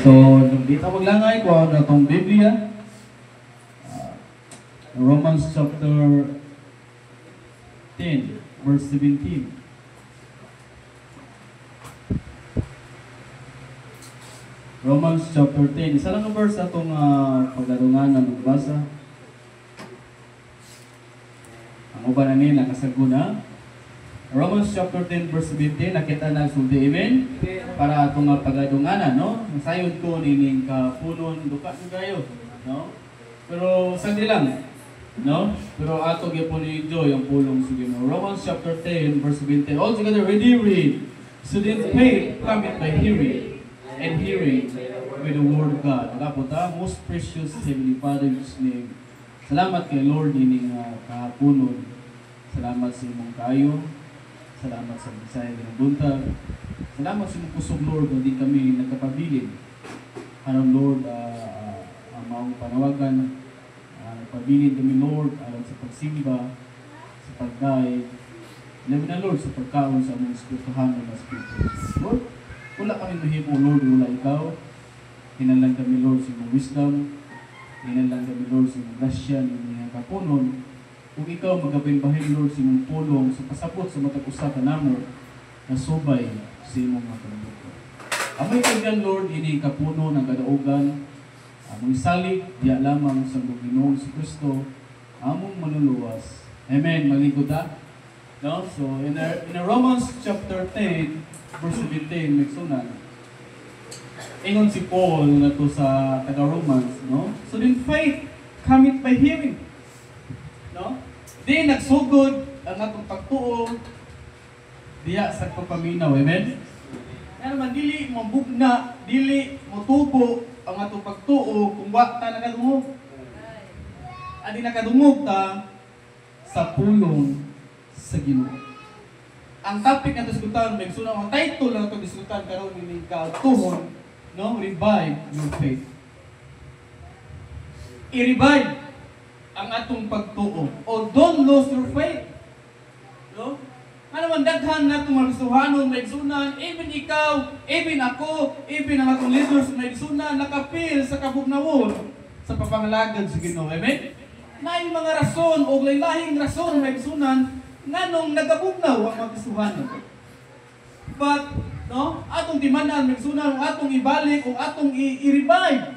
So, dito maglangay ko ang itong Biblia. Romans chapter 10, verse 17. Romans chapter 10. Isa lang ang verse na itong pagdarungan na magbasa. Ang uban na nila kasaguna. Romans chapter 10 verse 17, nakita na sulti, amen? Para itong pagdadunganan, no? Masayod ko nining kapunon, duka ko kayo, no? Pero sandi lang, no? Pero ato gyapon ni enjoy ang pulong sa Ginoo. Romans chapter 10 verse 17. All together, ready, read. So then faith cometh by hearing, and hearing by the word of God. Nagapota, most precious Heavenly Father, in His name. Salamat kay Lord nining kapunon. Salamat sa imong kayo. Salamat sa Bisaya ng buntag. Salamat sa imong kusog, Lord, na di kami nagkapabilin. Aron, Lord, ang maong panawagan, nagpabilin kami, Lord, aron sa pagsimba, sa pagkain, labi na, Lord, sa pagkaon sa among espirituhan ng Espiritu. Lord, wala kami mahimo, Lord, wala ikaw. Hinalang kami, Lord, sa imong wisdom. Hinalang kami, Lord, sa imong grasya, ng mga kapunon. Kung ikaw magabinbahin, Lord, sa imong pulong, sa pasabot sa matag usa ka namo, na subay sa imong mga kalibutan. Amay kailan, Lord, ini kapuno ng kadaugan, among salig, diya lamang sa Ginoong si Kristo, among manuluwas. Amen. Maligod ta? No? So, in Romans chapter 10, verse 17, may sunan. Ingon si Paul na to sa taga-Romans, no? So, then faith cometh by hearing. No? Di nagsugod ang atong pagtuo diya sa pagpaminaw. Amen? Kaya naman, dili mo bugna, dili mo tubo ang atong pagtuo kung wa ta nakadungog. Adi nakadungog ta sa pulong sa Ginoo. Ang topic na diskutan, may sunang ang title na ito diskutan karon ni kautuhon, no? Revive your faith. I-revive ang atong pagtuo. O don't lose your faith. No? Ano man daghan na itong magsuhanon, may sunan, even ikaw, even ako, even ang atong leaders may sunan, nakapil sa kabugnawon sa papangalagad sa Ginoo. Amen? May mga rason o laylahing rason may sunan nganong nagabugnaw ang magsuhanon. But, no, atong timanan may sunan, atong ibalik o atong i-revive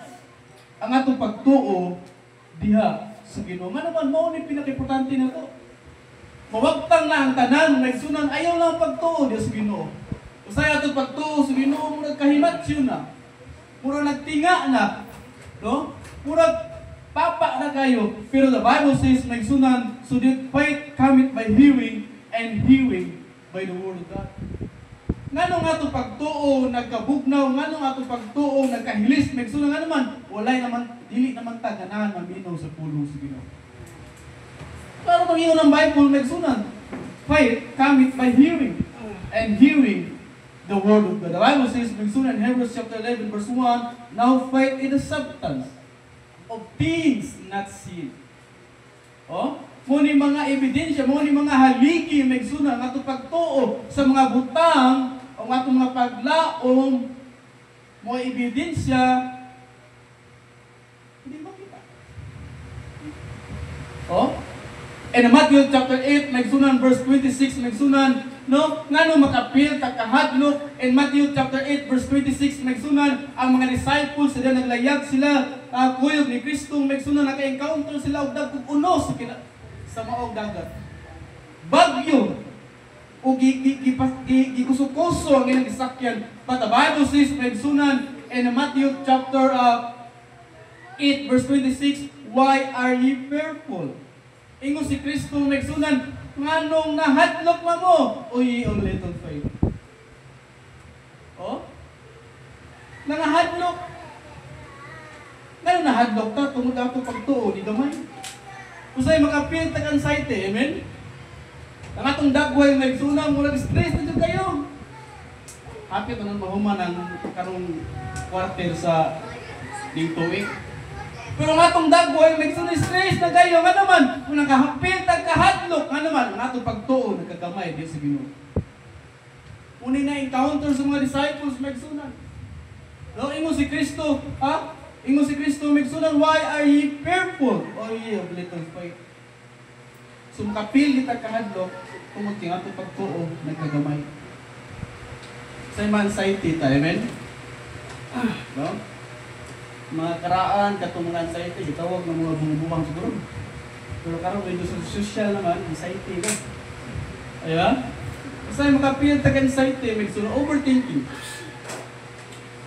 ang atong pagtuo diha sa Ginoo. Nga naman, mo ni pinaka-importante na to. Mawagtang na ang tanan, nagsunan, ayaw lang pagtuo diya sa Ginoo. Usay atong pagtuo sa Ginoo, murag kahimatsyo na. Murag nagtinga na. No? Murag papa na kayo. Pero the Bible says, nagsunan, so that faith cometh by hearing, and hearing by the word of God. Nganong atong pagtuo nagkabugnaw, nganong atong pagtuo nagkahilis, nagsunan nga naman, walay naman, dili naman taganahan maminaw sa pulong sa Ginoo. Pero pag-ingon ng Bible, nagsunan, faith cometh by hearing, and hearing the word of God. The Bible says, nagsunan in Hebrews chapter 11, verse 1, now faith is the substance of things not seen. Oh? Muni mga ebidensya, muni mga haligi, nagsunan, ang atong pagtuo sa mga butang, ang atong mga paglaom, mga ebidensya, hindi makita. Oh? And in Matthew chapter 8, nagsunan, verse 26, nagsunan, no? Ngano makapil, kakahadlok. In Matthew chapter 8, verse 26, nagsunan, ang mga disciples, sila naglayag sila, kuyog ni Kristo, nagsunan, naka-encounter sila, og dagkog unos, sa maong dagat. Bagyo, o gikusok-kuso ang ilang gisakyan. But the Bible says, nagsunan, in Matthew chapter 8, verse 26, why are ye fearful? Ingon si Kristo, nagsunan, nganong nahadlok na mo, o ye o little faith. Oh? Nangahadlok. Ngayon nahadlok ta, tungod ato pagtuo, di gamay. Usay makapil tag-anxiety, amen? Ang atong dagway nagsunan, mula stress na dyan kayo. Hapit na mahuman ang karong quarter sa dingtuig. Pero ang atong dagway nagsunan stress na kayo, nga naman, kung nakahapil tag-kahadlok, nga naman, ang atong pagtuo, nagkagamay, di sa Ginoo. Muna na encounter sa mga disciples, nagsunan. No, ingon si Kristo, ha? Ingon si Kristo migsunan, why are ye fearful, O ye of little faith? So makapil kita kahadlok, tungod kay ato pagtuo nagkagamay. Sa anxiety ta, amen? No? Mga karaan, katong mga anxiety, gitawag ng mga bumubuhang siguro. Pero karon medyo sa social naman, anxiety na. Ayun? Kasi makapil ta anxiety, migsunan overthinking.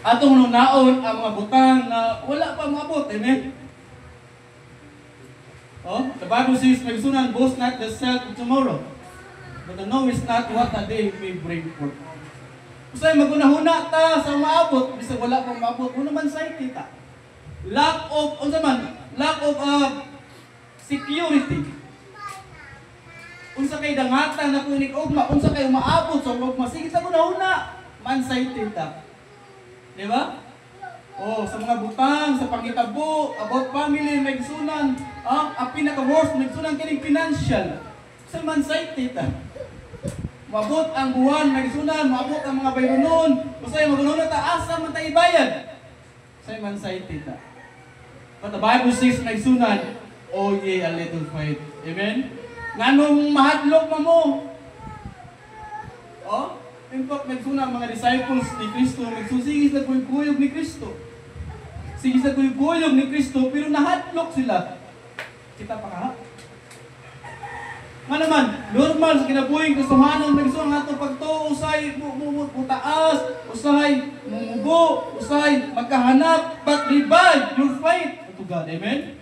Atong naon ang mga butang na wala pa maabot, amen? Oh, the Bible says, magsunan, boast not the self of tomorrow, but the know is not what a day may bring forth. Kasi magunahuna ta sa maabot, bisa wala pang maabot, kung naman sa kita. Lack of security. Unsa kay dangatan na kunik ugma, unsa kay maabot sa ugma, sige ta gunahuna, man sa kita. Di ba? Oh, sa mga butang, sa pangitabo, about family, magsunan, ang pinaka-worst, magsunan kining financial. Sa man-sighted, mabot ang buwan, magsunan, mabot ang mga bayronon, basta yung magunan ta, asa man tayo ibayad. Sa man-sighted. But the Bible says, magsunan, O ye a little faith. Amen? Nganong mahadlok mo? Oh? In fact, nagsunang mga disciples ni Kristo, nagsusigis na kuyog ni Kristo. Sigis na kuyog ni Kristo, pero nahatlok sila. Kita pa ka? Nga naman, normal sa kinabuhing kasuhanan, nagsunang nga ito pagto, usay, mutaas, usay, mumugo, usay, magkahanap, but revive your faith. Ito God, amen?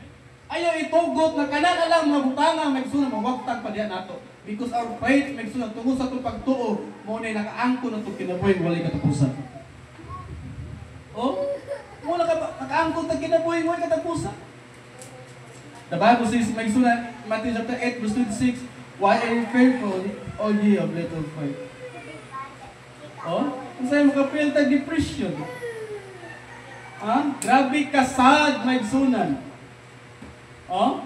Ayaw itugot na kanan lang mga butanga, magsunang mawagtag pa diyan nato. Because our faith, magsunang tungkol sa itong pagtuo, muna nakaangko na itong kinabuhi, walay katapusan. Oh? Muna nakaangko na kinabuhi, walay katapusan. The Bible says, magsunang, Matthew chapter 8, verse 26, why are you fearful, O ye of little faith? Oh? Kung sa'yo makapil tag depression. Ha? Grabe kasad, magsunan. Oh?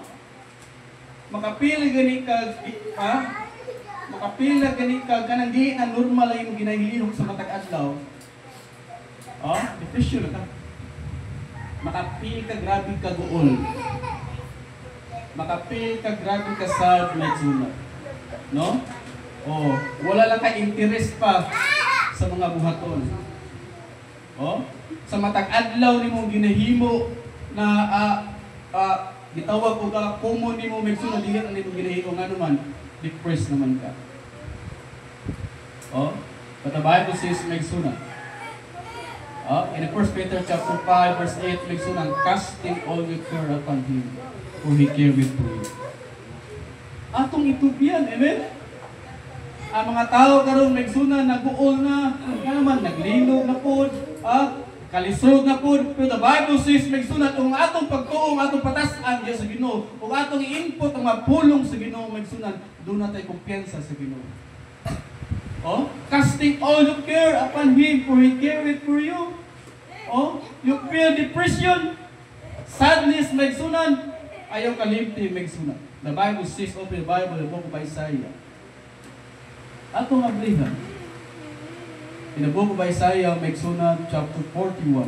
Makapili gani ka, makapili gani ka, kanang di na normal ay yung ginahilihok sa matag adlaw. Oh, depression ka. Makapili ka, grabe ka guol. Makapili ka, grabe ka sad, magsunod. No? Oh, wala lang ka interest pa sa mga buhaton. Oh, sa matag adlaw ni mong ginahimo na gitawag ko ka, common ni mo magsunod, dili ang itong ginahimo nga naman, depressed naman ka. Oh, but the Bible says magsunod. In 1 Peter chapter 5, verse 8, magsunod, casting all your care upon Him, for He careth for you. Atong itubian, amen? Ang mga tao karon magsunod, naguol na, nga naman, naglilog na po, kalisod na po, pero the Bible says, magsunat, kung atong pagtuong, atong patasan diya sa Ginoo, kung atong i-input ang mga pulong sa Ginoo, magsunat, doon na tayo kumpiyansa sa Ginoo. Oh? Casting all your care upon Him, for He careth for you. Oh? You feel depression, sadness, magsunat, ayaw kalimti, magsunat. The Bible says, open the Bible, the book of Isaiah. Atong ablihan. In the book of Isaiah, magsunod, chapter 41.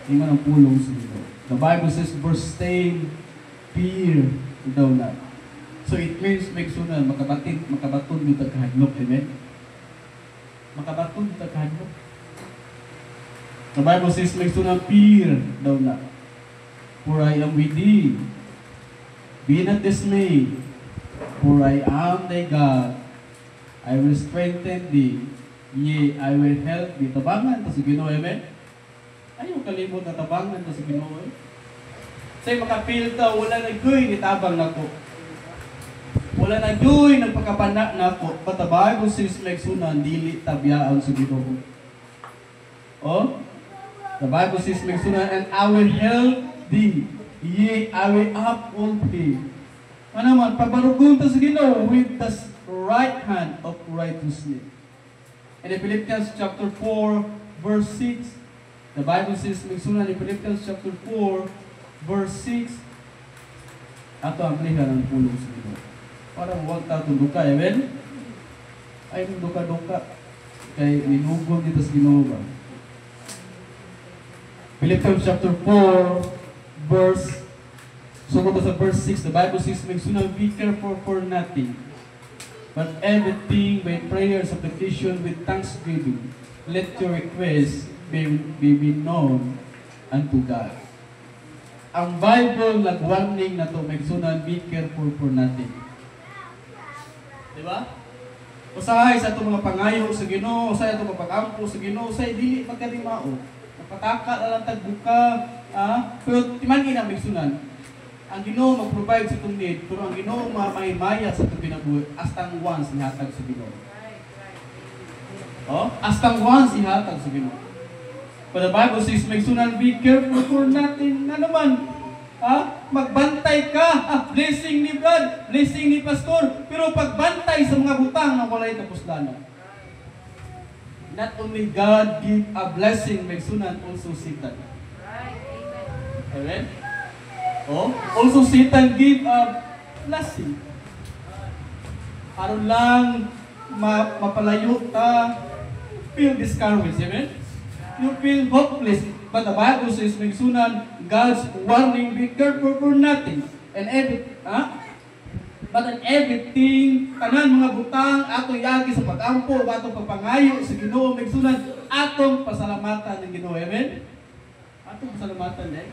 Ingan ang pulong sa ito. The Bible says, verse 10, fear thou not. So it means, magsunod, makabaton dito kahadlok, amen? Makabaton dito kahadlok. The Bible says, magsunod, fear thou not. For I am with thee. Be not dismayed, for I am thy God. I will strengthen thee. Yea, I will help thee. Tabangan to sa Ginoo, amen? Ayaw kalimot na tabangan to sa Ginoo. Say makapil ta, wala na goy nitabang nako. Wala na goy nagpakapanak nako. But the Bible says magsunan dili tabyaan sa Ginoo. Oh? The Bible says magsunan, and I will help thee. Yea, I will uphold thee. Ano man, pabarugon to sa Ginoo with the right hand of righteousness. And in Philippians chapter 4, verse 6, the Bible says, magsunan in Philippians chapter 4, verse 6, ato ang lihan ng pulong sa Ginoo. Parang huwag tatong duka, amen? Ay, duka-duka. Kay minugod dito sa Ginoo ba? Philippians chapter 4, verse, so sa verse 6, the Bible says, "Magsunan, be careful for nothing, but everything by prayer, supplication, with thanksgiving, let your requests be known unto God." Ang Bible nag-warning na to, magsunan, be careful for nothing. Diba? Usahay sa itong mga pangayo sa Ginoo, usahay itong mga pag-ampo sa Ginoo, usahay dili magkalimao. Napataka na lang tagbuka, pero timan ina magsunan. Ang Ginoo mag-provide sa itong need, pero ang Ginoo mamay-maya sa itong kinabuhi, astang once ihatag sa Ginoo. Oh, astang once ihatag sa Ginoo. But the Bible says, magsunan, be careful for nothing. Na naman, magbantay ka, blessing ni Brad, blessing ni Pastor, pero pagbantay sa mga butang na walay kapuslanan. Not only God give a blessing, magsunan, also Satan. Amen? Oh, also Satan give a blessing. Aron lang mapalayo ta, feel discouraged. Amen? You feel hopeless. But the Bible says, magsunan, God's warning, be careful for nothing. But in everything, tanan mga butang, atong yagi sa pag-ampo, atong pagpangayo sa Ginoo, magsunan, atong pasalamatan ng Ginoo. Amen? Atong pasalamatan eh.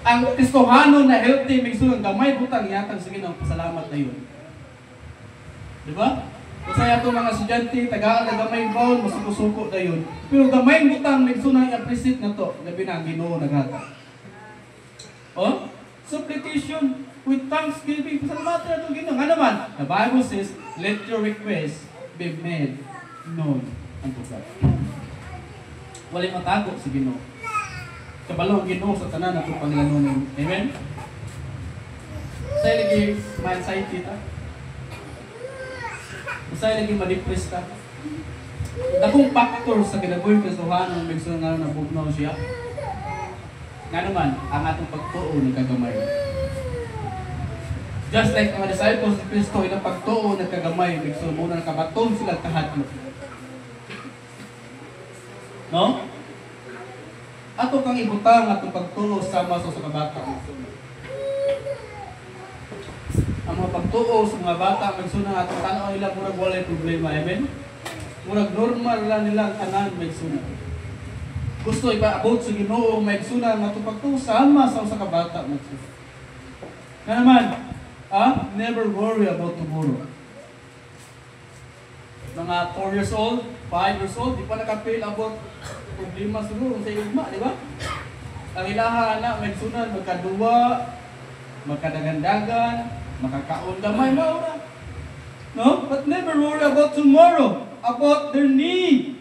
Ang Kristohano na healthy, magsunan, gamay butang, yatang sa Ginoo, pasalamat na yun. Diba? Kasi atong mga estudyante, tagaan na gamay baon, masuko-suko na yun. Pero gamay butang, magsunan, i-appreciate na to, labi na ang Ginoo naghatag. Oh? Supplication with thanksgiving. Pasalamatan na itong Ginoo. Nga naman, the Bible says, let your request be made known unto God. Walay matago si Ginoo. Kabalo ang Ginoo sa tanan atong panglanon. Amen? Sa lagi ma-anxiety ta. Sa lagi ma-depress ta. Dakong factor sa kinabuhi Kristohano, magsunan nga na bugnaw siya. Nga naman, ang atong pagtuo nagkagamay. Just like ang disciples ni Kristo, ilang pagtuo nagkagamay, magsunan muna nakabaton sila kahadlok. No? Ato kang ibutang atong pagtuo sama sa kabata. Ang mga pagtuo sa mga bata, magsunan atong tanaw nila murag walay problema. Amen? Murag normal lang nila ang tanan magsunan. Gusto ipaabot sa Ginoo, magsunan atong pagtuo sama sa kabata magsunan. Nga naman, never worry about tomorrow. Mga 4 years old, 5 years old, di pa nakapil about problema siguro sa igma, di ba? Ang ilaha na, magsunan, magkaduwa, magkadagandagan, makakaon gamay, maura. No? But never worry about tomorrow, about their need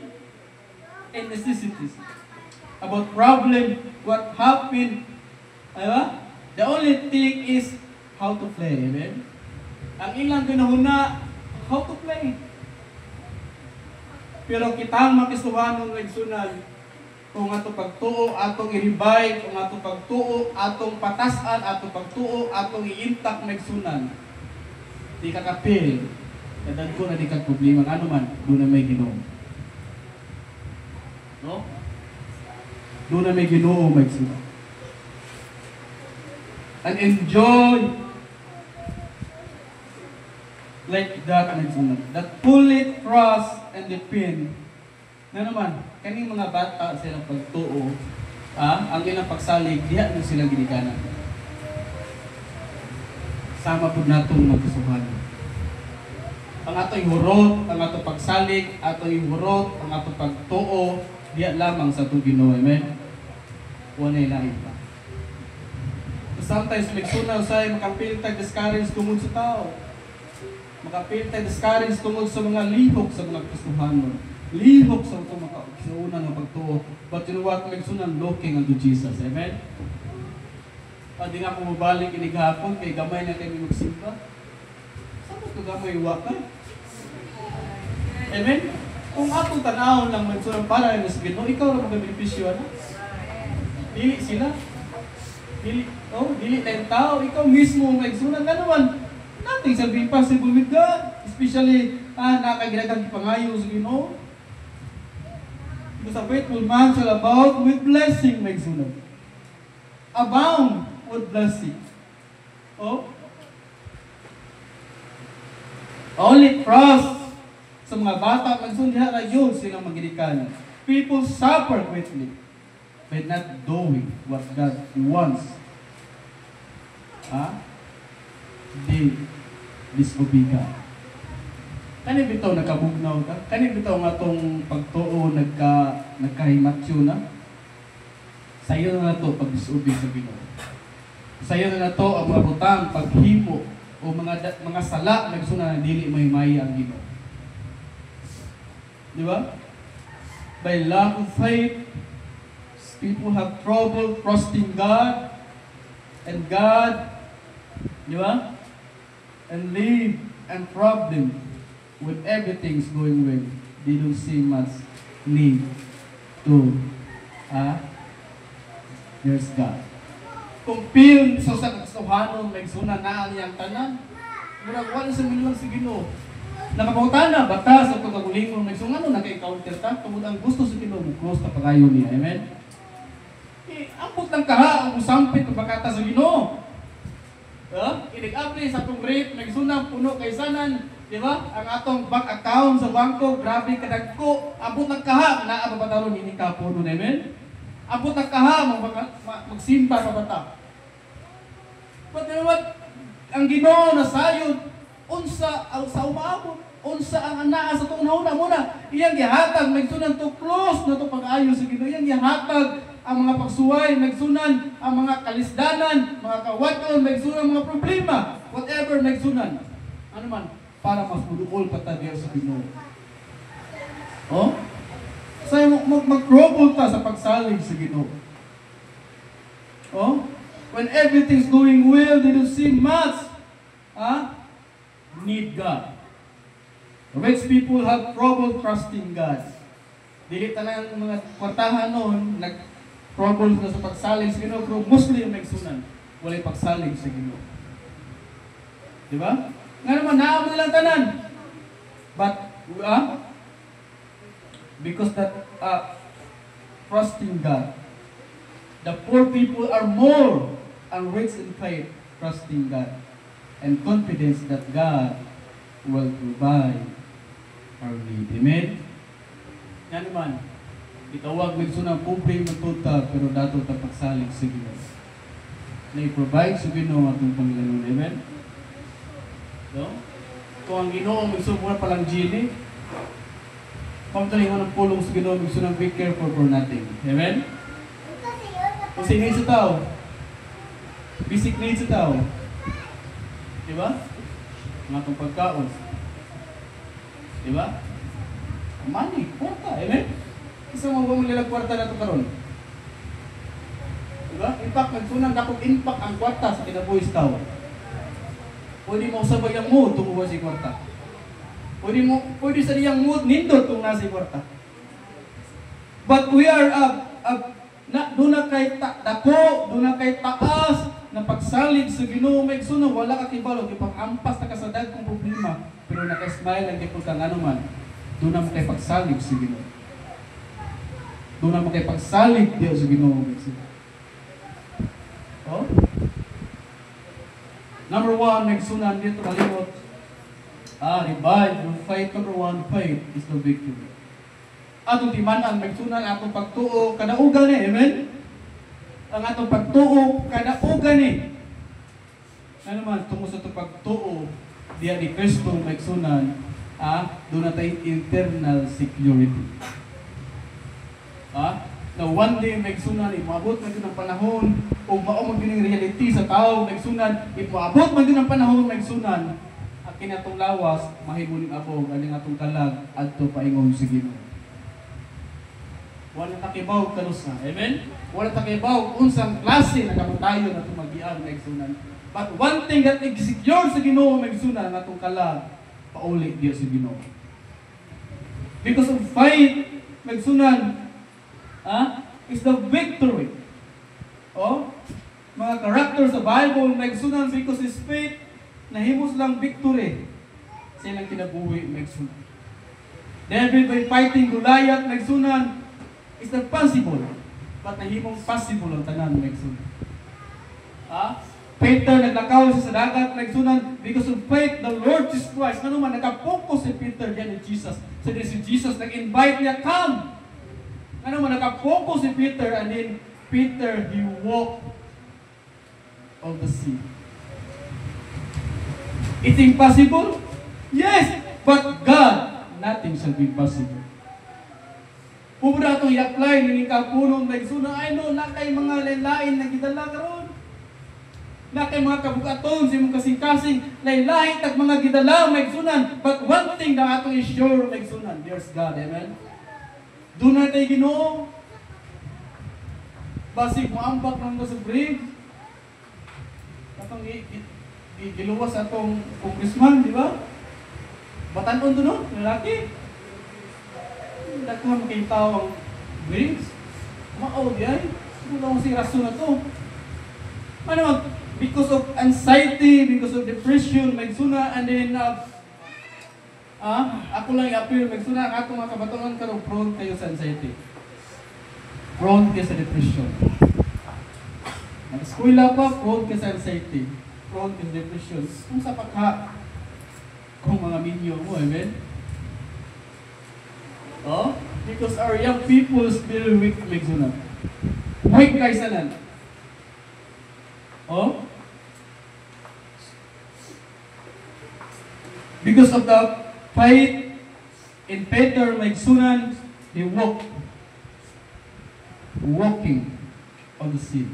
and necessities, about problem, what happened, di ba? The only thing is how to play, amen? Ang ilang ginahuna, how to play. Pero kitang makisuhanong nagsunan, kung atong pagtuo, atong i-revive, kung atong pagtuo, atong patasan, atong pagtuo, atong i-intact nagsunan. Di kakapil, kadad ko na di kag problema, ano man, doon na may Ginoo. No? Doon na may Ginoo magsunan. And enjoy like that nagsunan. That fully trust and depend. Na naman, kaning mga bata silang pagtuo, ang ilang pagsalig, diha na silang ginikanan. Sama po natong magkasuhan. Ang atong hurot, ang atong pagsalig, atong hurot, ang atong pagtuo, diha lamang sa itong Ginoo. Amen? Walay lain pa. Sometimes magsunaw sa makapil tag discourage tungod sa tao. Makapil tag discourage tungod sa mga lihok sa mga Kristohanon. Lihok sa itong makauna ng pagtuo. But you know what? Magsunan looking unto Jesus. Amen? Pwede nga kung mabalik inigahapon kay gamay na kayo magsimba. Saan mo ito gamay waka? Amen? Kung atong tanahon lang magsunan para na sa Ginoo, ikaw lang mag-benepisyo na. Dili sila. Dili tayong tao, ikaw mismo magsunan. Nga naman, nothing shall be impossible with God. Especially, nakaginagang pangayo sa Ginoo. Because a faithful man shall abound with blessing, maigsunan. Abound with blessing. Oh? Only trust sa mga bata, magsundiha na yun silang magidikanan. People suffer greatly by not doing what God wants. Di disobey ka. Kani bitaw nakabugnaw ka? Kani bitaw nga tong pagtuo nagkahimatyo na? Sayo na to pag disobey sa Ginoo. Sayo na to ang mga butang paghimo o mga sala nagsuna na dili mahimay ang Ginoo. Di ba? By lack of faith, people have trouble trusting God and God, di ba? And live and problem when everything's going well. They don't see much need to there's God. Kung pil sa kasuhanon, may suna na ang tanan, murag wala sa minulang si Ginoo. Nakapangutana, bata sa pagkagulingon, may sungano, naka-encounter ta, tungod ang gusto sa Ginoo, close na pagayon niya. Amen? Ambot ng kaha, ang usampit, pagkata sa Ginoo. Inig-apply sa atong rate, may suna, puno kaysanan, di ba? Ang atong bank account sa bangko, grabe kadagko, ambot ng kaha, naababataron, hindi ka puno. Amen? Ambot ng kaha, magsimba sa bata. But you know what? Ang Ginoo na sayod, unsa ang sa umaabot, unsa ang anaa sa itong nauna muna. Iyang gihatag, magsunan to close na to pag-ayo sa Ginoo. Iyang gihatag ang mga pagsuway, magsunan ang mga kalisdanan, mga kawaton, magsunan mga problema. Whatever magsunan. Ano man, para mas muduol patagyo sa Ginoo. Oh? Say mag-trouble ta sa pagsalig sa Ginoo. Oh? When everything's going well, they don't see much. Need God. Rich people have trouble trusting God. Dili tanan mga kwartahan noon, nag-trouble na sa pagsalig sa Ginoo, pero mostly yung nagsunan, walay pagsalig sa Ginoo. Di ba? Nga naman, naamo nilang tanan. But, because that trusting God, the poor people are more rich in faith, trusting God, and confidence that God will provide our need. Amen? Yan naman, itawag nagsunang pobre matuta, pero dato ta pagsalig sa Ginoo. Na-provide sa Ginoo atong Panginoon. Amen? So, kung ang Ginoo magsumura palang genie, pagtalingon ng pulong sa Ginoo, magsunang be careful for nothing. Amen? Kasi needs sa tao. Basic needs sa tao. Diba? Ang atong pagkaon. Diba? Money, kwarta. Amen? Isa mo ba mong kwarta na ito karon? Diba? Impact, nagsunang dakong impact ang kwarta sa kinabuhis tao. Pwede mo sabay ang mood tumuwa si kwarta. Pwede sa niyang mood nindot kung nasa kwarta. But we are doon na kay dako, doon na kay taas na pagsalig sa Ginoo, may suno wala ka kibalo, ipang-ampas na kasadag kong problema, pero naka-smile ang gipon kang ano man, doon na mo kay pagsalig sa Ginoo. Doon na mo kay pagsalig diyo sa Ginoo. Oh? Number 1, nagsunan dito kalimot. Revive your faith. Number 1, faith is the victory. Atong timanan, nagsunan atong pagtuo, kadaugan ni, amen? Ang atong pagtuo, kadaugan ni. Ano man, tungo sa itong pagtuo, diya ni Kristo, nagsunan, doon na tayo internal security. Na one day, nagsunan, imaabot man din ang panahon, o maumag din ang reality sa tao, nagsunan, imaabot man din ang panahon, nagsunan, at kinatong lawas, mahimuling abog, aning atong kalag, adto paingon sa Ginoo. Wala takibaw kanusa. Amen? Wala takibaw unsang klase na kamatayon na tumagian na igsunan. But one thing that secure sa Ginoo magsunan na itong kalag, pauli diya sa Ginoo. Because of faith, magsunan, is the victory. Mga characters sa Bible, magsunan because his faith, nahimos lang victory. Silang kinabuhi, magsunan. David by fighting Goliath, magsunan, It's not possible. But nahimong possible ang tanan maigsunan. Peter naglakaw siya sa dagat maigsunan because of faith the Lord Jesus Christ. Ano man nakapokus si Peter diyan ni Jesus. So si Jesus nag-invite niya, come. Ano man nakapokus si Peter, and then Peter he walked on the sea. It's impossible? Yes, but God, nothing shall be impossible. Pubra itong i-apply ng kapunong maigsunan. I know, na kay mga lain-lain na gidala karon. Na kay mga kabukaton, si mong kasing-kasing, lain-lain tag mga gidala maigsunan. But one thing na atong i-sure maigsunan, there's God, amen? Doon na tayo Ginoo. Basig mo ambak ng sa brig. Atong giluwas atong congressman, di ba? Batanon doon, no? Lalaki. Daghang kay tao ang brings. Mao diay. Siguro si rason na to. Ano, because of anxiety, because of depression, magsuna, and then ako lang i-appeal, magsuna, ang atong mga kabatuan karon prone kayo sa anxiety. Prone kayo sa depression. Nag-eskwela pa, prone kayo sa anxiety. Prone kayo sa depression. Kung sa pagka, kung mga minyo mo, amen? Because our young people still weak, magsuna. Weak kay sanan. Because of the faith in Peter, maigsunan, he walking on the sea.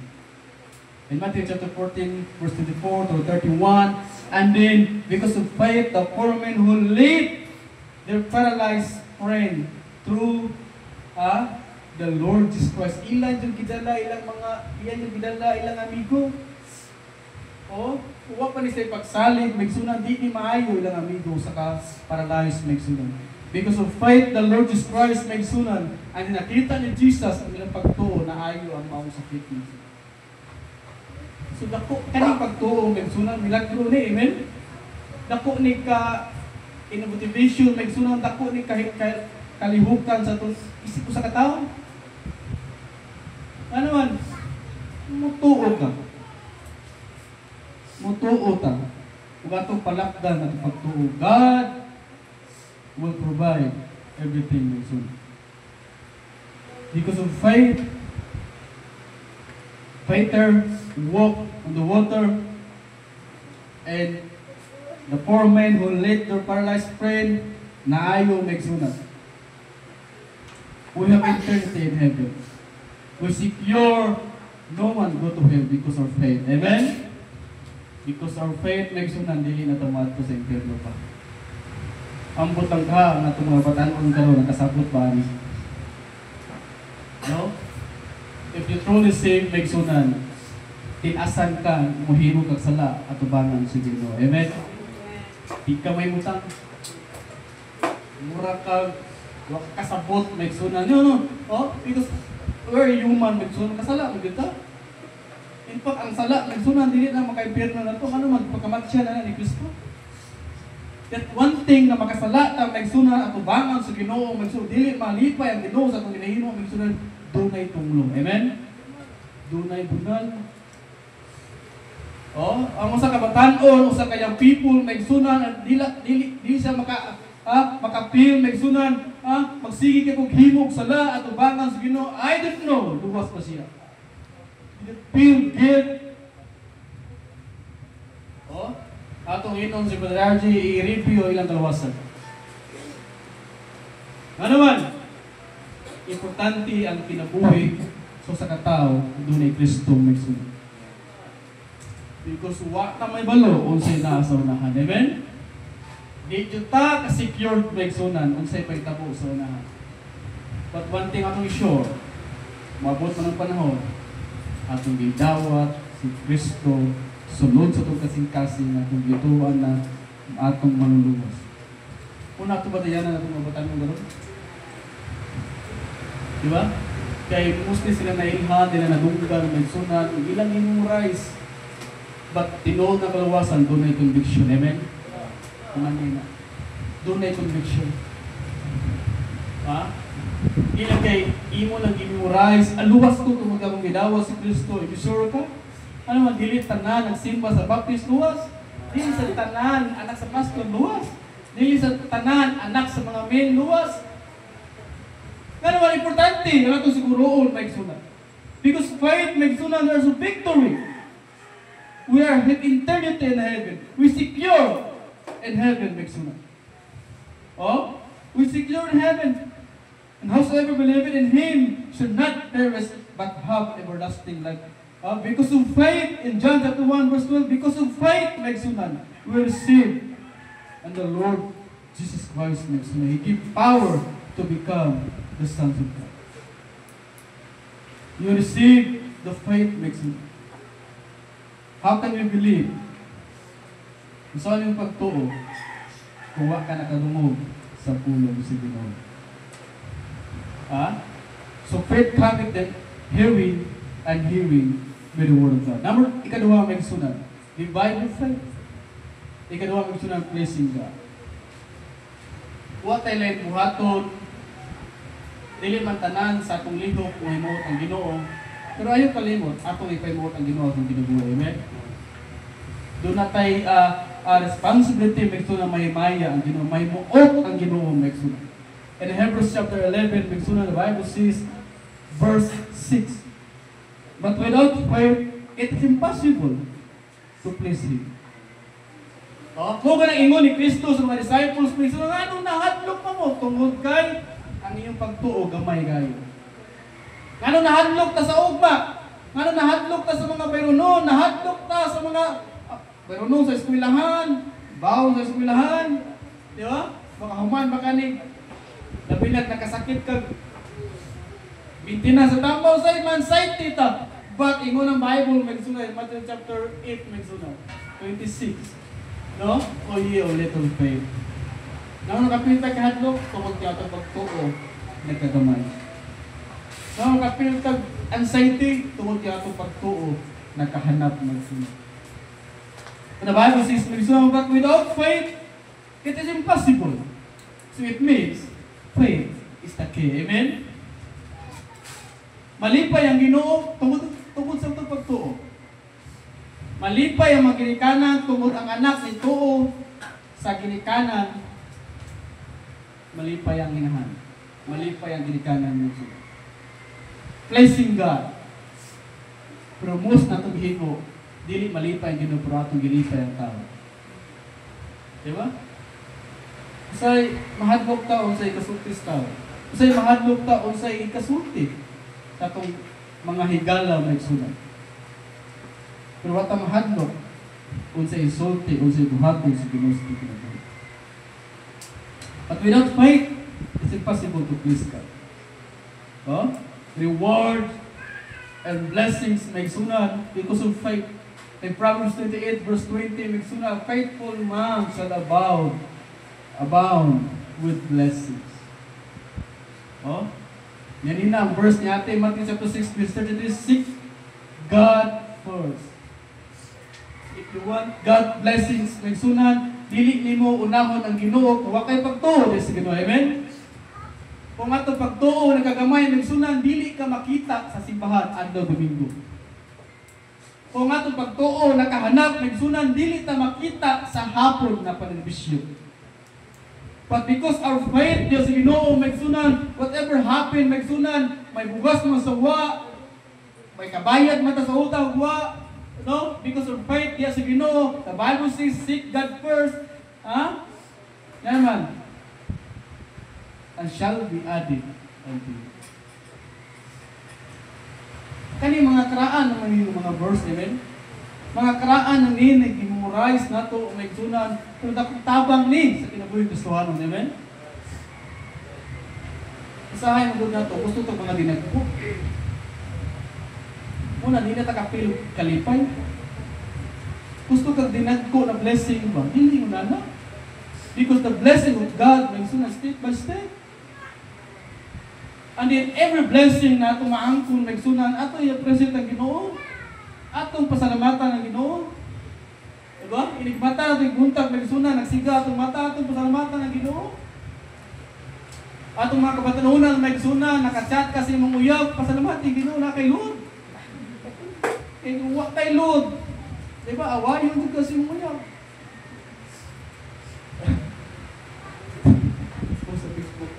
In Matthew chapter 14, verse 24 to 31, and then because of faith, the poor men who led their paralyzed friend through the Lord Jesus Christ. Ilan yung gidala, ilang amigo. Huwag pa ni sa pagsalig, magsunan, di ni maayo ilang amigo sa paralyzed magsunan. Because of faith, the Lord Jesus Christ magsunan, ang nakita ni Jesus ang ilang pagtuo na ayo ang maong sakit niya. So dako kaning pagtuo magsunan, milagro ni, amen? Dako ni ka in motivation, magsunan, dako ni kalihukan sa itong isip ko sa katao. Ano man? Mutuo ka. Mutuo ta. Kung atong palakdan at pagtuo, God will provide everything we need. Because of faith, Peter walked on the water, and the poor man who led their paralyzed friend, naayo magsunod. We have eternity in heaven. We secure no one go to hell because of faith. Amen? Because our faith magsunan, dili na tumat ko sa impyerno pa. Ambot lang ka na itong mga batanon karon nakasabot ba ni? No? If you truly save magsunan, tinasan ka, muhimo kag sala at tubangan sa Ginoo. Amen? Di ka may mutang. Mura ka, wag kasabot magsunan. No. Because we're human magsunan, kasala mo dito. In fact, ang sala magsunan dili na maka-impyerno na to, ano magpakamatya na ni Kristo. That one thing na makasala ta magsunan at tubangan sa Ginoo, magsunan dili malipay ang Ginoo sa atong ginahimo magsunan, dunay tumlong. Amen? Dunay bunal. Ang usa ka batan-on, usa ka young people magsunan at dili siya maka-feel magsunan, magsige kay kog himog sala at tubangan sa Ginoo. I don't know, luwas pa siya. Feel guilt. Atong inom si Brother RJ i-review ilang kalawasan. Ano man? Importante ang kinabuhi sa katao dunay Kristo magsunod. Because wa ta may balo unsay naa sa unahan. Amen? Di ta ka-secured magsunan unsay pagtabo sa unahan. But one thing atong sure, maabot man ang panahon, atong gidawat si Kristo sunod sa itong kasing-kasing atong gituan na atong manluluwas. Una ito ba dayanan atong mabatan ng gano'n? Diba? Kaya mostly sila nailha, nila nadunggan, magsunan, ilang memorize. But tinood na kalawasan, doon ay conviction. Amen? Kumanin na. Doon ay conviction. Hindi lang kay imo lang i-memorize. Aluwas ko kung magkakong gidawa si Kristo. I-sure ka? Ano man, dili tanan nagsimba sa baptist luwas? Dili sa tanan anak sa pastor luwas? Dili sa tanan anak sa mga men luwas? Nga naman, importante na ito siguroon may sunod. Because faith may sunod, there's a victory. We are in eternity in heaven. We secure in heaven may sunod. Oh? We secure in heaven. And howsoever believeth in Him should not perish but have everlasting life. Because of faith, in John chapter 1 verse 12, because of faith, may sunod, we receive. And the Lord Jesus Christ may sunod. He give power to become the sons of God. You receive the faith makes you. How can you believe? Saan yung pagtuo kung wa ka nakadungog sa pulong si Ginoo? So faith cometh then hearing and hearing by the word of God. Ikaduha may sunod. The Bible faith. Ikaduha may sunod praising God. Wa tayo lang buhaton. Dili man tanan sa atong lihok kung himuot ang Ginoo. Pero ayaw kalimot, atong ipaimuot ang Ginoo atong kinabuhi. Amen? Doon na tayo responsibility may sunod mahimaya ang Ginoo. May muot ang Ginoo may sunod. In Hebrews chapter 11, may sunod, the Bible says, verse 6, but without faith, it is impossible to please Him. Kung ganang ingon ni Kristo sa mga disciples, may sunod, anong nahadlok pa mo? Tungod kay ang iyong pagtuo gamay kayo. Ngano nahadlok ta sa ugma? Ngano nahadlok ta sa mga bayronon? Nahadlok ta sa mga bayronon sa eskwelahan, bawo sa eskwelahan. Di ba? Mga human baka ni nabilag nakasakit kag bintina sa tambaw sa iman side tita. But ingon ang Bible magsunod Matthew chapter 8 magsunod 26. No? O ye o little faith. Nang nakapilta kahadlok, tungkol kaya ito pagtuo, nagkagamay. Nang nakapilta anxiety, tungkol kaya ito pagtuo, nagkahanap ng sunod. The Bible says, but without faith, it is impossible. So it means, faith is the key. Amen? Malipay ang Ginoo tungkol sa itong pagtuo. Malipay ang mga ginikanan tungkol ang anak ni tuo sa ginikanan. Malipay ang inahan. Malipay ang ginikanan ng Diyos. Placing God. Pero most na itong hingo, dili malipay ang Ginoo, pero atong ginipay ang tao. Diba? Usay mahadlok ta, usay kasultis tao. Usay mahadlok ta, usay ikasulti. Sa itong mga higala may sunod. Pero wata mahadlok, unsay isulti, unsay buhaton sa Ginoo sa kinabuhi. But without faith, it's impossible to please God. Reward and blessings may sunod because of faith. In Proverbs 28 verse 20, may sunod, faithful man shall abound with blessings. Yan ang verse ni ate, Matthew chapter 6 verse 33, seek God first. If you want God blessings, may sunod, dili nimo unahon ang Ginoo kung wa kay pagtuo sa Ginoo. Amen? Kung ato pagtuo nakagamay may sunod, dili ka makita sa simbahan adlaw Domingo. Kung ato pagtuo nakahanap may sunod, dili ta makita sa hapon na panelebisyon. But because our faith diya sa Ginoo may sunod, whatever happen may sunod, may bugas mo sa wa, may kabayad mata sa utang wa. No? Because of faith, yes, if you know, the Bible says, seek God first. Yan naman. And shall be added unto you. Kani mga karaan naman yung mga verse, amen? Mga karaan ng nag-memorize na ito, may sunan, pero tabang ni sa kinabuhi Kristohanon, amen? Usahay mo na ito, gusto ito mga dinagpo. Muna, di na takapil kalipay. Gusto kang dinagko na blessing ba? Hindi mo na. Because the blessing of God may sunod step by step. And in every blessing na itong maangkon may sunod, ato i-present ang Ginoo. Atong pasalamatan ang Ginoo. Diba? Inigmata natin buntag may sunod, nagsiga atong mata, atong pasalamatan ang Ginoo. Atong mga kabatanunan may suna, nakachat kasi mong uyab, pasalamati Ginoo na kay Lord. Kay wa kay Lord. Di ba? Awayon jud kasi mong uyab. Sa Facebook.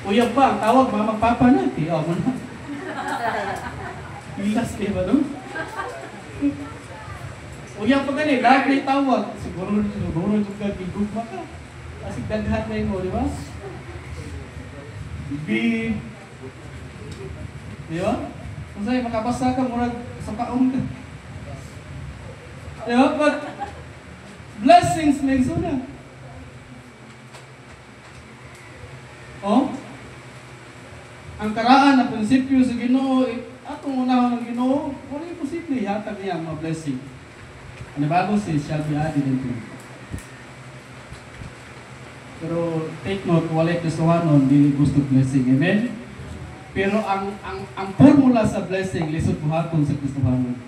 Uyab pa, ang tawag mga magpapa na. Tiyaw mo na. Ilas kayo ba no? Uyab pa gani, lahat na itawag. Siguro jud ka gigugma ka. Kasi daghan na mo, di ba? Di ba? Kung sa'yo makabasa ka, murag sa kaong ka. Di ba? But blessings may suna. Oh? Ang karaan na prinsipyo sa Ginoo, atong unahon ng Ginoo, wala yung posible hatag niya ang mga blessing. Ano bago si shall be added into it. Pero take note, walay Kristohanon, dili gusto blessing. Amen? Pero ang formula sa blessing, lisod buhaton sa Kristohanon.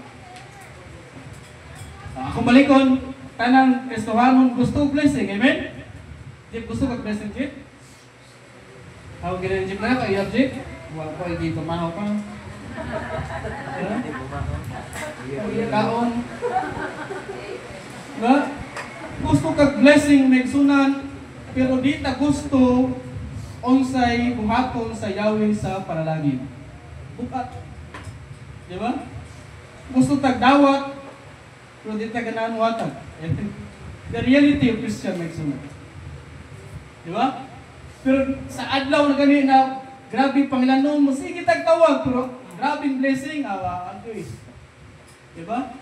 Akong balikon, tanang Kristohanon gusto blessing. Amen? Di gusto ka blessing, Jip? Ako ganyan, Jip na, kaya Jip? Wala ko, hindi pamahaw pa. Kaon. Diba? Gusto ka blessing, may sunan, pero di ta gusto unsay buhaton sa Yahweh sa panalangin. Bukat. Di ba? Gusto tagdawat, pero di ta ganahan watag. The reality of Christian may sunod. Di ba? Pero sa adlaw na gani na grabe Panginoon mo, sige tagtawag, pero grabing blessing, awa, ano eh. Di ba?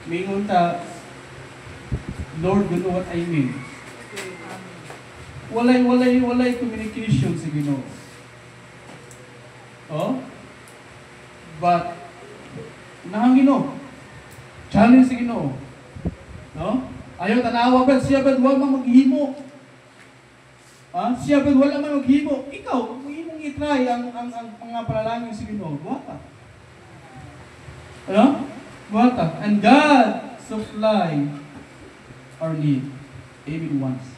Mingon ta, Lord, you know what I mean. Walay communication sa Ginoo. Oh? But nahang Ginoo. Challenge sa Ginoo. No? Ayaw tanawa ba siya ba wala maghimo? Siya ba wala man maghimo? Ikaw, imong i-try ang mga panalangin sa Ginoo. Buhata. Ano? Buhata. And God supply our need. Amen once.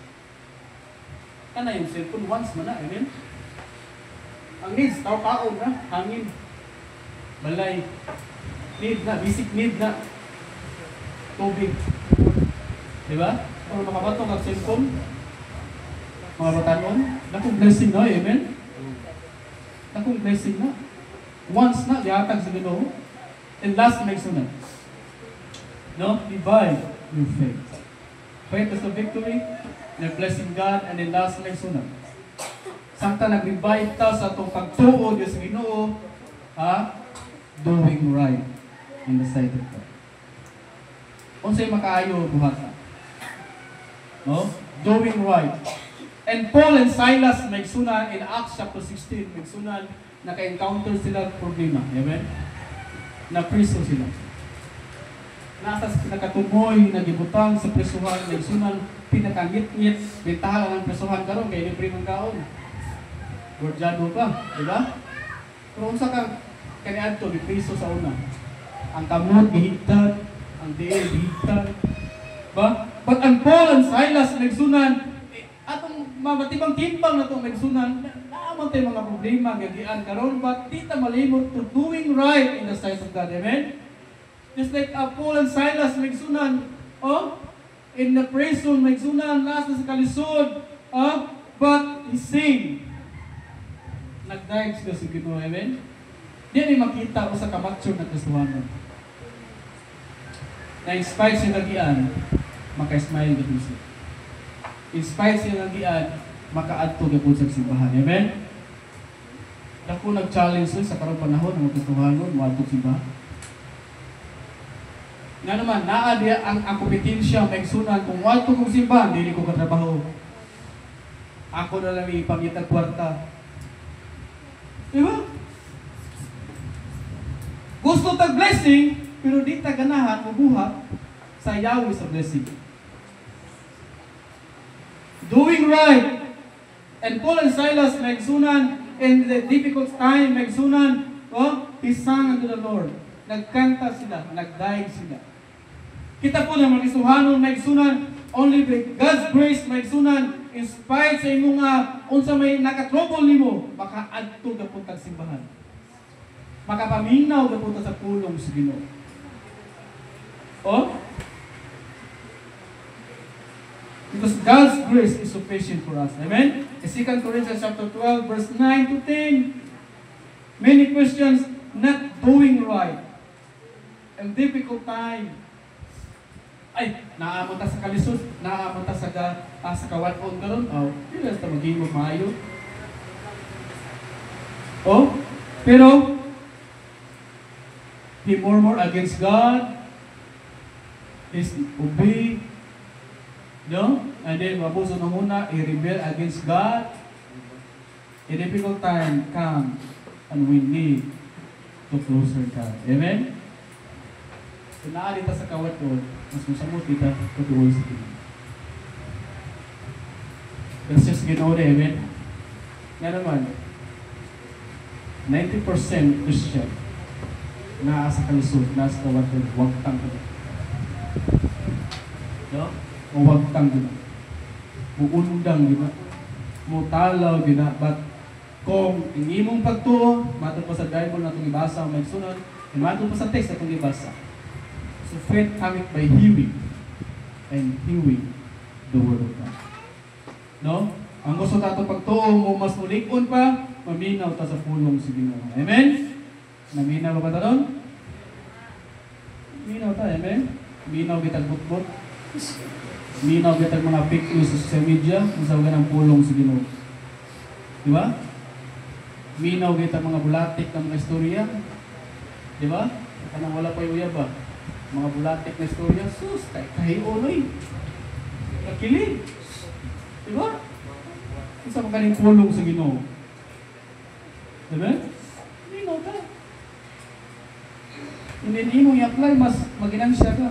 Kana yung cellphone once man na, amen? Ang needs, tao-taon na, hangin, balay, need na, basic need na, tubig. Diba? Kung makabatong ang cellphone, mga batanon, nakong blessing na, amen? Nakong blessing na. Once na, diatag sa Ginoo. And last next na. No? Divide your faith. Faith is the victory. Na blessing God, and then last next una. Samtang nag-revive ta sa itong pagtuo Diyos Ginoo, doing right in the sight of God. Unsay makaayo buhata. No? Doing right. And Paul and Silas nagsunan in Acts chapter 16, nagsunan naka-encounter sila problema. Amen? Na-priso sila. Nasa nakatumoy, nagibutang sa prisuhan, nagsunan, pinakangit-ngit, bitahan ang prisuhan karon kay libre ng kaon. Gorjado pa, di ba? Pero unsa kang kaniadto ni priso sa una. Ang kamot gihigtad, ang diel gihigtad. Ba? But ang Paul and Silas nagsunan, atong mamatibang timbang na itong nagsunan, naamon tayo mga problema, gagian karon, but di ta malimot to doing right in the sight of God. Amen? Just like Paul and Silas nagsunan, in the prison, nagsunan, nasa sa kalisod, but he sang. Nag-dive sila sa Ginoo, amen? Di ay makita ko sa kamatsyon na Kristohanon. Na-inspire siya nagian, maka-smile gito siya. Inspire siya nagian, maka-adto gito sa simbahan, amen? Ako nag-challenge sa karong panahon ng Kristohanon, wadto simbahan. Nga naman, naadi ang kompetensya, magsunan, kung wadto kong simbahan, dili ko katrabaho. Ako na lang ipangitag kwarta. Diba? Gusto tag blessing, pero di ta ganahan mabuhat sa Yahweh sa blessing. Doing right. And Paul and Silas nagsunan in the difficult time, nagsunan, he sang unto the Lord. Nagkanta sila, nagdaig sila. Kita po na mga Kristohanon nagsunan, Only by God's grace may sunan, in spite sa imong unsa may nakatrouble nimo, baka adto gapon tag simbahan. Makapaminaw gapon sa pulong sa Ginoo. Oh? Because God's grace is sufficient for us. Amen? 2 Corinthians chapter 12, verse 9 to 10. Many Christians not doing right. And difficult time. Ay, naamon ta sa kalisod, naamon ta sa kawan-on karon. Oh, dili ta maghimo maayo. Oh, pero he murmur against God. He's obey. No? And then mabuso na muna, he rebel against God. A difficult time come and we need to closer God. Amen? So naari ta sa kawan-on, mas masamot kita patuloy sa Ginoo. Gracias Ginoo, amen. Nga naman, 90% Christian na sa kalisod, na sa kawan-on, huwag tang ka. No? O huwag tang gina. Muundang gina. Mutalaw gina. But kung imong pagtuo, matod pa sa Bible na itong ibasa, may sunod, matod pa sa text na itong ibasa. So faith cometh by hearing, and hearing the word of God. No? Ang gusto tato pagtuo mo mas mulikon pa, maminaw ta sa pulong sa Ginoo. Amen? Naminaw ba ta doon? Minaw ta, amen? Minaw kitag butbot. Minaw kitag mga fake news sa social media, masaw ng pulong sa Ginoo. Di ba? Minaw kitag mga bulatik ng mga istorya. Di ba? Kanang wala pa uyab ba? Mga bulatik na istorya, sus, kahiunoy. Nakilig. Diba? Isa pa kaning pulong sa Ginoo. Diba? Minaw ka. Hindi mo i-apply, mas maginansya ka.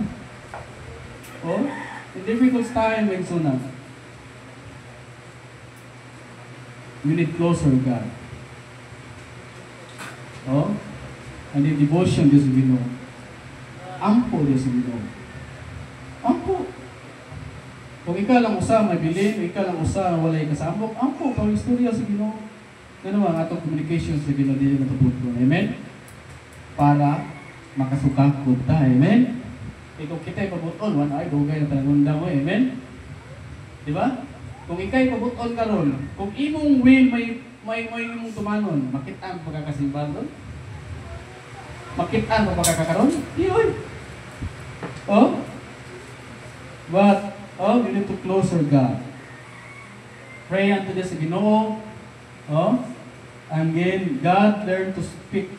Oh? In difficult time, when sunan. We need closer God. Oh? And the devotion to Ginoo. Ampo din sa Ginoo. Ampo. Kung ikaw lang usa mabilin, ikaw lang usa walay kasambok, ampo pang istorya sa Ginoo. Ano ang atong communication sa Ginoo dili matubod. Amen. Para makasukakod ta. Amen. Kung kita ipabuton, one ay dugay na tanungundang mo. Amen. Di ba? Kung ikay ipabuton karon, kung imong will may imong tumanon, makita ang pagkakasimbahan doon? Makita ang pagkakakaroon? Di oy. Oh? But, you need to closer God. Pray unto this Ginoo. Oh? And then, God learn to speak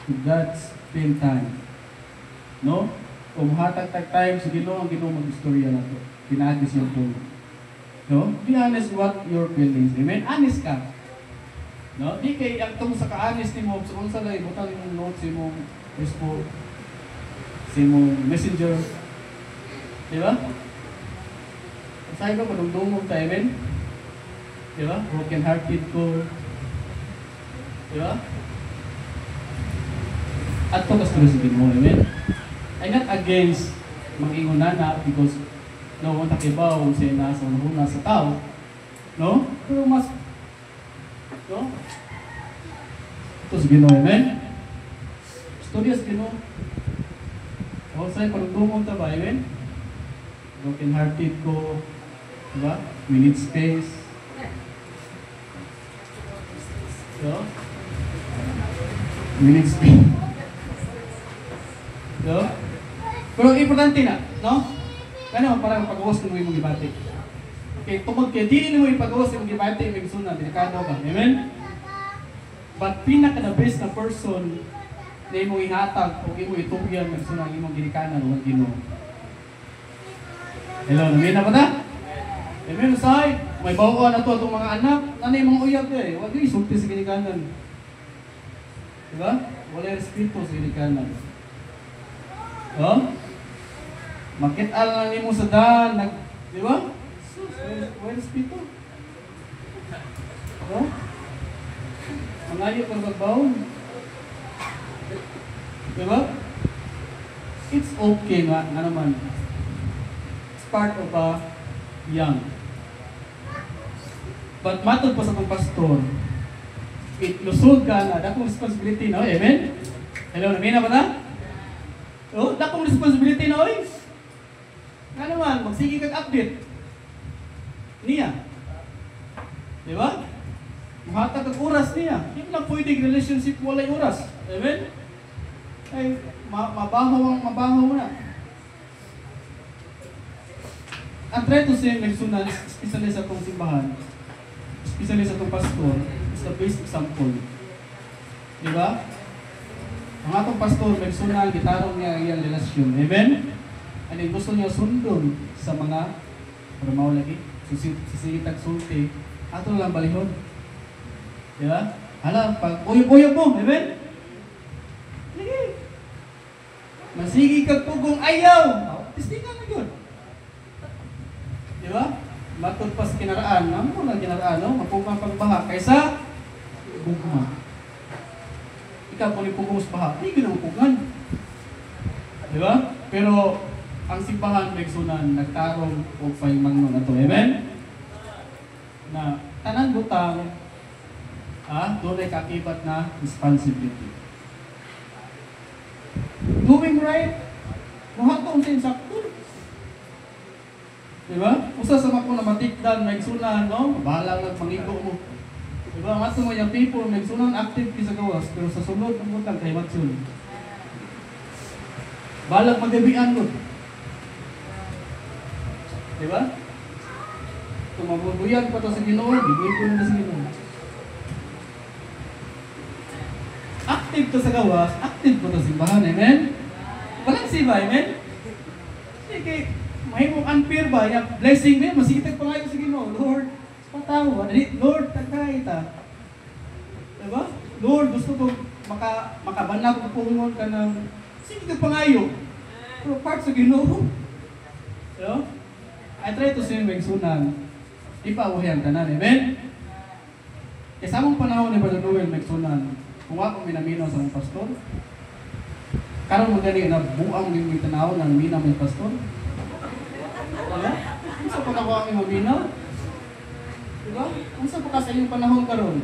to God's spend time. No? Kung hatag-tag time sa Ginoo, ang Ginoo mag-istorya na ito. Pinagis yung puno. No? Be honest what your feelings. Amen? Honest ka. No? Di kay ang tong sa ka-honest ni mo, kung sa lay, butang yung notes mo, Facebook, sa mong messenger. Di ba? Sa'yo ka, madungdungog tayo, amen? Di ba? Broken hearted ko. Di ba? At ito kas tuloy sa Ginoo, amen? I'm not against mag-ingunana because no one takibaw siya nasa unahuna sa tao. No? Pero mas, no? Ito sa Ginoo, amen? Storya sa Ginoo. O sa'yo, palugdungog ta ba, amen? Broken hearted ko. Diba? We need space. So, we need space. So, pero importante na, no? Kano parang pag-uwas ng imong gibati. Okay, tungod kay dili mo ipag-uwas imong gibati, imong sunan, delikado ba? Amen? But pinaka the best na person na imong ihatag o imong itugyan ng sunan imong ginikanan o Ginoo. Hello, namin na ba ta? Amen, say, may bawaan na to itong mga anak, nanay mga uyab eh, wag yung isulti sa ginikanan. Diba? Wala respeto sa ginikanan. Oh? Makit-al na ni mo sa daan, diba? Sus, wala respeto. Oh? Mangayo ka magbaon. Diba? It's okay nga naman. part of a young. But matod po sa itong pastor, lusod ka na, dakong responsibility, no? Amen? Hello, namina ba na? Oh, dakong responsibility na, oy. Nga naman, magsige kag update. Niya. Di ba? Mahatag kag oras niya. Hindi lang pwedeng relationship walay oras. Amen? Ay, mabahaw na. Ang try to say, nagsunan, especially sa itong simbahan, especially sa itong pastor, is the best example. Di ba? Ang atong pastor, nagsunan, gitarong niya ang iyang relasyon. Amen? And then gusto niya sundon sa mga paramaw lagi, sisitag sulti, ato lang balihon. Di ba? Hala, pag uyab-uyab mo, amen? Lagi. Masigi kag tugong ayaw. Tistingan na yun. Di ba? Matod pa sa kinaraan, mo lang kinaraan, no? Mapugang pagbaha kaysa bugma. Ikaw kung ipugong sa baha, hindi ginapugan. Di ba? Pero ang simbahan nagsunan, nagtarong o paimangno na to. Amen? Na tanan butang, doon ay kakibat na responsibility. Doing right, muhatong sa insakto. Diba? Usa sa mako na matikdan, nagsunan, no? Bahala lang mangigo mo. Diba? Mato mo yung people, nagsunan active sa gawas, pero sa sunod, ang butang kay matsun. Balag magabian mo. Diba? Kung mabubuyan pa to sa Ginoo, bigay ko na sa Ginoo. Active to sa gawas, active po to sa simbahan, amen? Walang siba, amen? Sige, may mong unfair ba? Yung blessing mo, masigitag pa ngayon sa Ginoo. Lord, patawa. Lord, tagay ta. Diba? Lord, gusto ko makabanag ko pungon ka ng sigitag pa ngayon. Pero part sa Ginoo. Diba? I try to say magsunan. Di pa awahyan ka na, amen? Kaya sa mong panahon ni Brother Noel magsunan, kung ako minamino sa mga pastor, karon mo gani na buang yung tanaw ng mina may pastor. Diba? Kung sa pagkakuha ang maminaw? Diba? Kung sa pagka sa inyong panahon karon,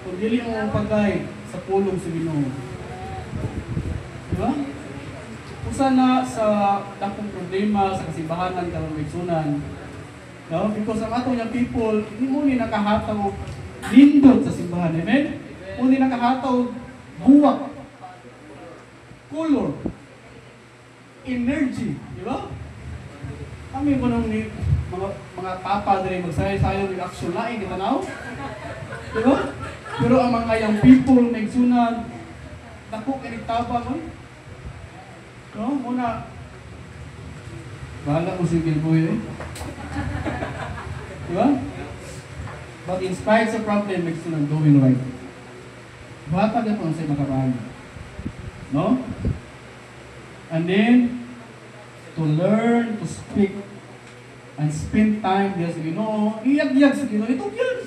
kung dili mo pagkay sa pulong sa Ginoo. Diba? Kung sana sa dakong problema sa kasimbahanan karon magsunan, no? Because ang atong yung people, hindi mo ni nakahataw lindot sa simbahan. Amen? Kung hindi nakahataw buwak, color, energy. Diba? Kami ko nung mga papa dali magsayo-sayo ng aksyon laing gitanaw. Diba? Pero ang mga young people nagsunan, dako kinigtabang mo. No? Muna, bahala mo sige po eh. Diba? But in spite sa problem, nagsunan going right. Bata ka po ang sa'yo makabahagi. No? And then, to learn to speak and spend time there sa Ginoo, iyag-iyag sa Ginoo, ito yan.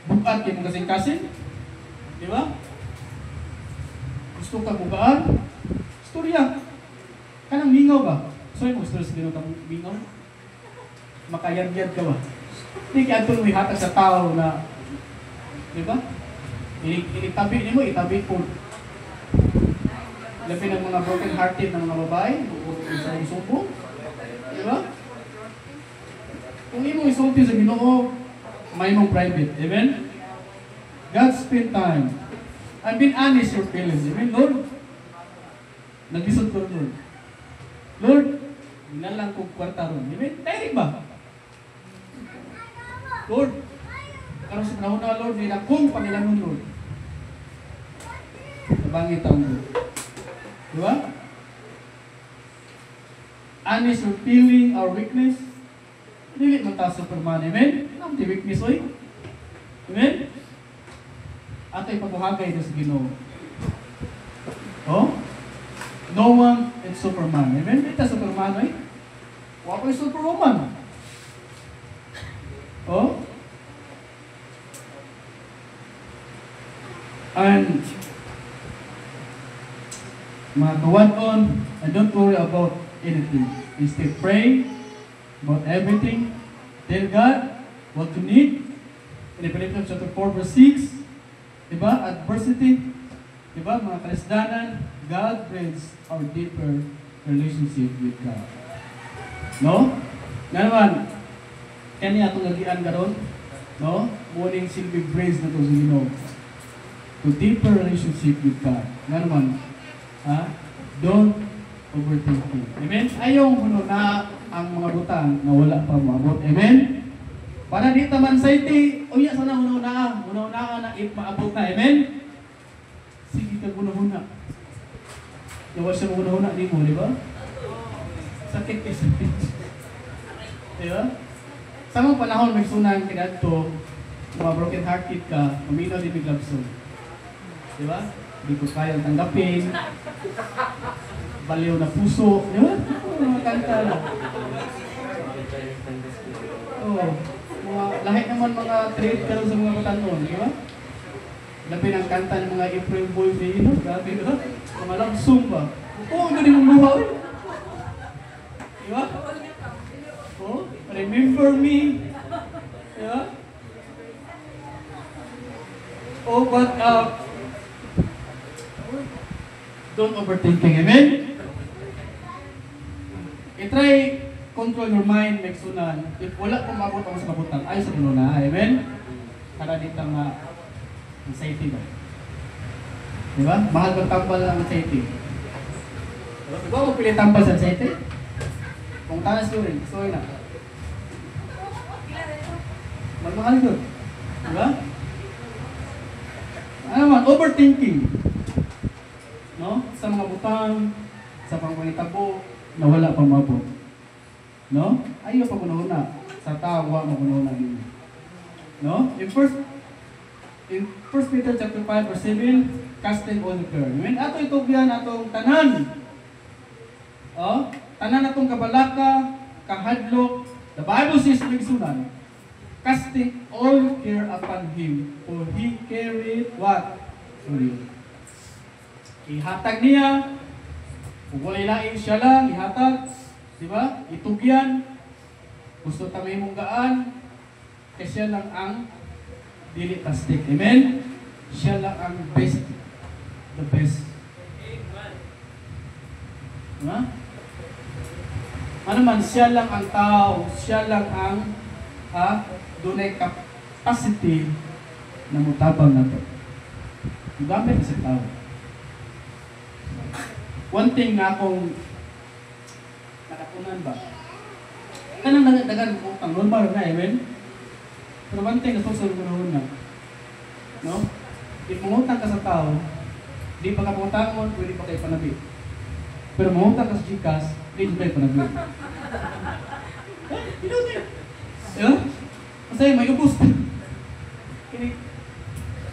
Bukat kayo mong kasing-kasing. Di ba? Gusto ka bukaan? Storya. Kanang mingaw ba? So yung gusto sa Ginoo kang mingaw? Makayag-yag ka ba? Hindi kaya ito may hatag sa tao na, di ba? Initabi niyo mo, itabi po. Labi ng mga broken hearted ng mga babae, sa isupo. Di ba? Kung imo isulti sa Ginoo, may mong private. Amen? God spend time. I've been honest your feelings. Amen, Lord? Nag-isot ko, Lord. Lord, ginalang kong kwarta ron. Amen? Tayo ba? Lord, karon sa panahon na, Lord, may nakong pangilangon, Lord. Nabangit ang Lord. Di ba? Honest your feeling, our weakness. Dili man ta Superman, amen? Ang di weakness, oy. Amen? Atay pagbuhagay na sa Ginoo. Oh? No one is Superman, amen? Ita Superman, oy. Wa ko'y Superwoman. Oh? And mga kawan on, and don't worry about anything. Instead, pray about everything. Tell God what you need. In Philippians chapter 4 verse 6, diba? Adversity, diba? Mga karisdanan, God brings our deeper relationship with God. No? Nga naman, kanya itong nagian karon, no? Morning silbi praise na ito sa Ginoo. To deeper relationship with God. Nga naman, don't overthink it. Amen? Ayaw mo na ang mga butang na wala pa maabot. Amen? Para di taman sa iti, uya sana una-una na if maabot na. Amen? Sige ka una-una. Yawa siya una-una di mo, di ba? Sakit eh, sakit. Di ba? Sa mga panahon may sunang kinadto, mga broken hearted ka, uminaw di may love song. Di ba? Di ko kayang tanggapin. Baliw na puso. Di ba? Mga kanta na. Oo. Lahat naman mga trade karon sa mga katanon, di ba? Labi ng kanta ng mga April Boys, you know, grabe, di ba? Mga love song ba? Oo, hindi mong luha, eh. Di ba? Oh, remember me. Di ba? Oh, but, don't overthinking, amen? I-try control your mind, make sunan. If wala kong mabot ako sa kabutang, ay sa na, amen? Para dito nga anxiety ba? Diba? Mahal kang tampal ang anxiety. Diba mo pili tampal sa anxiety? Kung tanas ko rin, gusto na. Mahal ko. Diba? Ano man, overthinking. No? Sa mga butang, sa pangpanitabo, na wala pang mabot. No? Ayaw pa kunahuna. Sa tawa mo kunahuna ninyo. No? In 1 Peter chapter 5 verse 7, casting all the care. When ato itugyan atong tanan. Oh, tanan atong kabalaka, kahadlok. The Bible says nagsunan, casting all care upon him, for he carried what? For you. Ihatag niya. Kung wala'y laing siya lang, ihatag. Diba? Itugyan. Gusto tamay mong gaan. Kasi siya lang ang dili tastik. Amen? Siya lang ang best. The best. Diba? Ano man, siya lang ang tao. Siya lang ang dunay capacity na mutabang na ito. Gamit sa tao. One thing na akong nakapunan ba? Kanang nagdagan ko utang, normal na, amen? Pero one thing na susunod ko na no? If mangutang ka sa tao, di pa ka pangutangon, pwede pa kayo panabi. Pero mangutang ka sa Gcash, di kayo panabi. Diba? Kasi may ubus.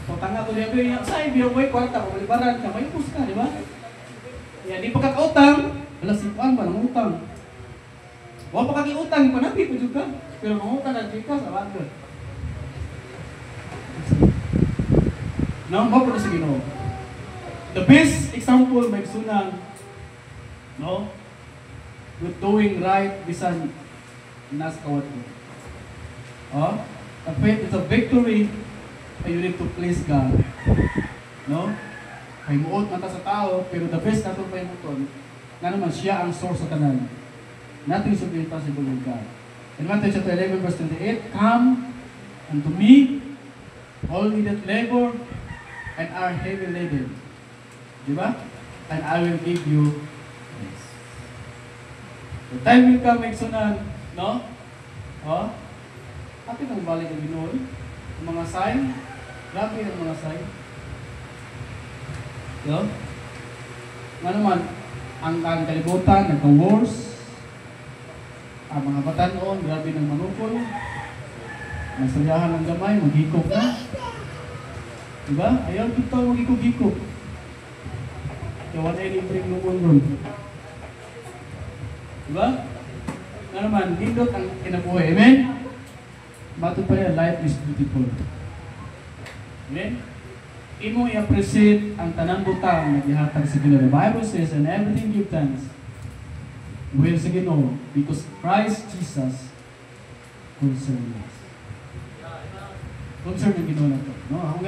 Utang nga ko niya, say, biyong may kwarta, malibaran ka, may ubus ka, di ba? Yan, di pa kakautang, wala sipuan ba ng utang. Wala pa kakiutang, panabi ko juga. Pero mangutang ng Gcash, alam ko. No, mapuro sa Ginoo. The best example may sunang, no, with doing right bisan nas kawat mo. Oh, a faith is a victory, and you need to please God. No, ay muot mata sa tao, pero the best nato pa imuton, nga naman siya ang source sa tanan. Nothing should be impossible with God. In Matthew chapter 11 verse 28, come unto me, all ye that labor and are heavy laden. Diba? And I will give you rest. The time will come, eksunan, no? Oh? Atin ang balik ng Ginoo. Ang mga sign, grabe ang mga sign. No? Nga naman, ang kalibutan, nagka-wars, ang mga batanon, grabe ng manukol, masayahan ng gamay, maghikop na. Diba? Ayaw kita maghikop-hikop. Kaya wala yung libreng lumon ron. Diba? Nga naman, hindot ang kinabuhay. Amen? Matod pa rin, life is beautiful. Amen? Imo i-appreciate ang tanang butang na ihatag sa Ginoo. The Bible says, and everything give thanks. will sa Ginoo because Christ Jesus concerned us. Concern ang Ginoo na to. No? Ang